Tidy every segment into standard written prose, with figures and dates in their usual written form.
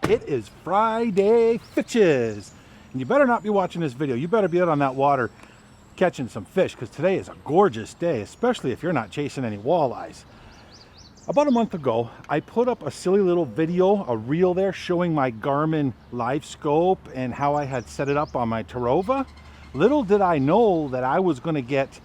It is Friday Fishes, and you better not be watching this video. You better be out on that water catching some fish, because today is a gorgeous day, especially if you're not chasing any walleyes. About a month ago, I put up a silly little video, a reel there, showing my Garmin Livescope and how I had set it up on my Terrova. Little did I know that I was going to get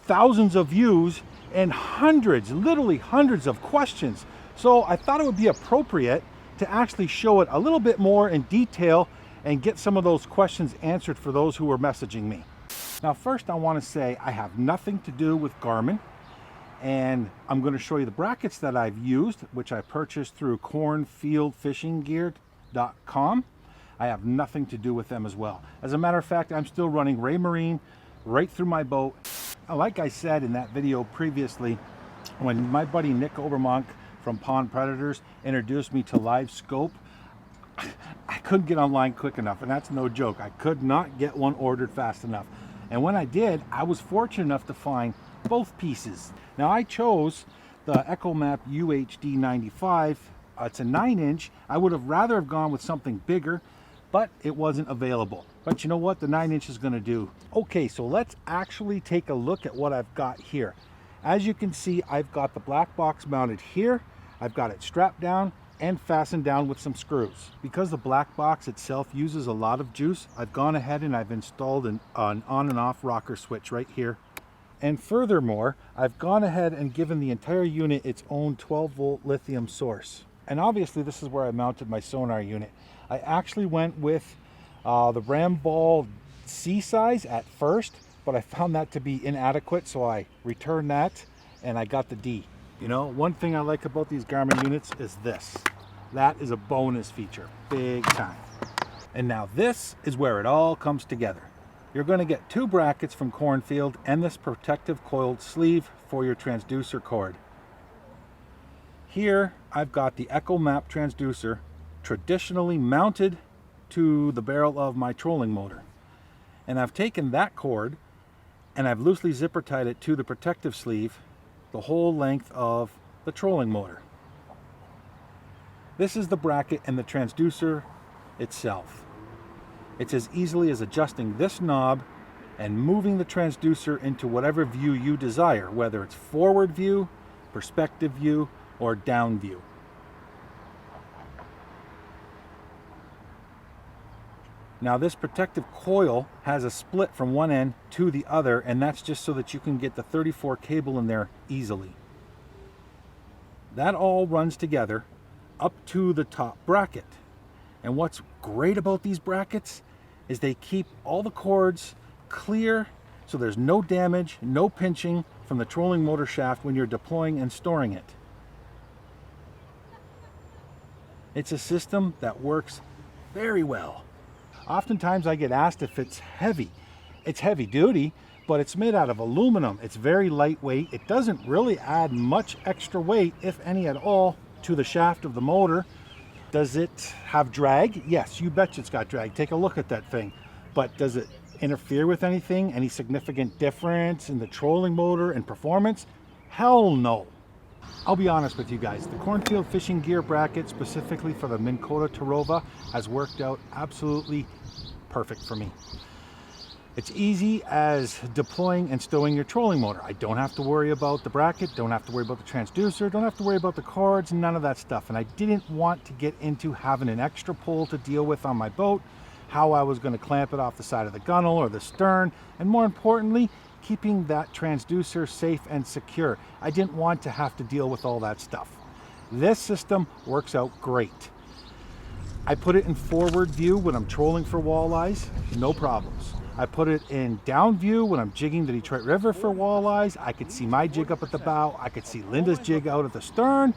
thousands of views and hundreds, literally hundreds of questions. So I thought it would be appropriate to actually show it a little bit more in detail and get some of those questions answered for those who were messaging me. Now, first I want to say I have nothing to do with Garmin, and I'm going to show you the brackets that I've used, which I purchased through cornfieldfishinggear.com. I have nothing to do with them as well. As a matter of fact, I'm still running Ray Marine right through my boat. Like I said in that video previously, when my buddy Nick Obermonk from Pond Predators introduced me to Livescope, I couldn't get online quick enough, and that's no joke. I could not get one ordered fast enough. And when I did, I was fortunate enough to find both pieces. Now, I chose the Echomap UHD95. It's a 9-inch. I would have rather have gone with something bigger, but it wasn't available. But you know what? The 9-inch is going to do. Okay, so let's actually take a look at what I've got here. As you can see, I've got the black box mounted here. I've got it strapped down and fastened down with some screws. Because the black box itself uses a lot of juice, I've gone ahead and I've installed an on and off rocker switch right here. And furthermore, I've gone ahead and given the entire unit its own 12-volt lithium source. And obviously this is where I mounted my sonar unit. I actually went with the Ramball C size at first, but I found that to be inadequate, so I returned that and I got the D. You know, one thing I like about these Garmin units is this. That is a bonus feature, big time. And now this is where it all comes together. You're going to get 2 brackets from Cornfield and this protective coiled sleeve for your transducer cord. Here I've got the Echomap transducer traditionally mounted to the barrel of my trolling motor. And I've taken that cord and I've loosely zipper tied it to the protective sleeve the whole length of the trolling motor. This is the bracket and the transducer itself. It's as easily as adjusting this knob and moving the transducer into whatever view you desire, whether it's forward view, perspective view, or down view. Now, this protective coil has a split from one end to the other, and that's just so that you can get the 34 cable in there easily. That all runs together up to the top bracket. And what's great about these brackets is they keep all the cords clear, so there's no damage, no pinching from the trolling motor shaft when you're deploying and storing it. It's a system that works very well. Oftentimes I get asked if it's heavy. It's heavy duty, but it's made out of aluminum. It's very lightweight. It doesn't really add much extra weight, if any at all, to the shaft of the motor. Does it have drag? Yes, you betcha it's got drag. Take a look at that thing. But does it interfere with anything? Any significant difference in the trolling motor and performance? Hell no. I'll be honest with you guys, the Cornfield fishing gear bracket specifically for the Minn Kota Terrova has worked out absolutely perfect for me. It's easy as deploying and stowing your trolling motor. I don't have to worry about the bracket, don't have to worry about the transducer, don't have to worry about the cords, none of that stuff. And I didn't want to get into having an extra pole to deal with on my boat, how I was going to clamp it off the side of the gunnel or the stern, and more importantly, keeping that transducer safe and secure. I didn't want to have to deal with all that stuff. This system works out great. I put it in forward view when I'm trolling for walleyes, no problems. I put it in down view when I'm jigging the Detroit River for walleyes. I could see my jig up at the bow. I could see Linda's jig out at the stern,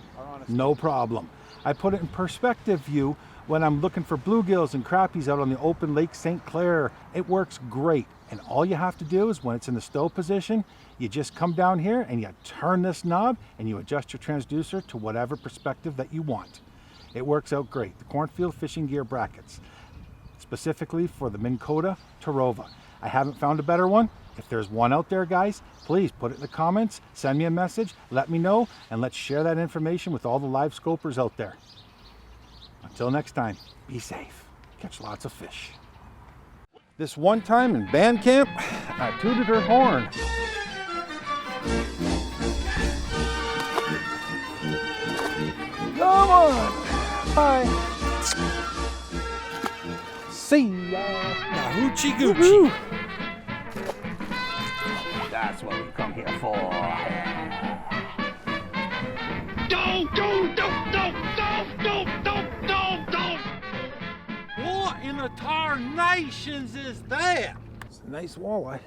no problem. I put it in perspective view when I'm looking for bluegills and crappies out on the open Lake St. Clair. It works great. And all you have to do is when it's in the stow position, you just come down here and you turn this knob and you adjust your transducer to whatever perspective that you want. It works out great. The Cornfield fishing gear brackets, specifically for the Minn Kota Terrova. I haven't found a better one. If there's one out there, guys, please put it in the comments, send me a message, let me know, and let's share that information with all the live scopers out there. Till next time, be safe. Catch lots of fish. This one time in band camp, I tooted her horn. Come on! Bye! See ya! Hoochie Goochie. That's what we come here for. Don't! What in the tarnations is that? It's a nice walleye.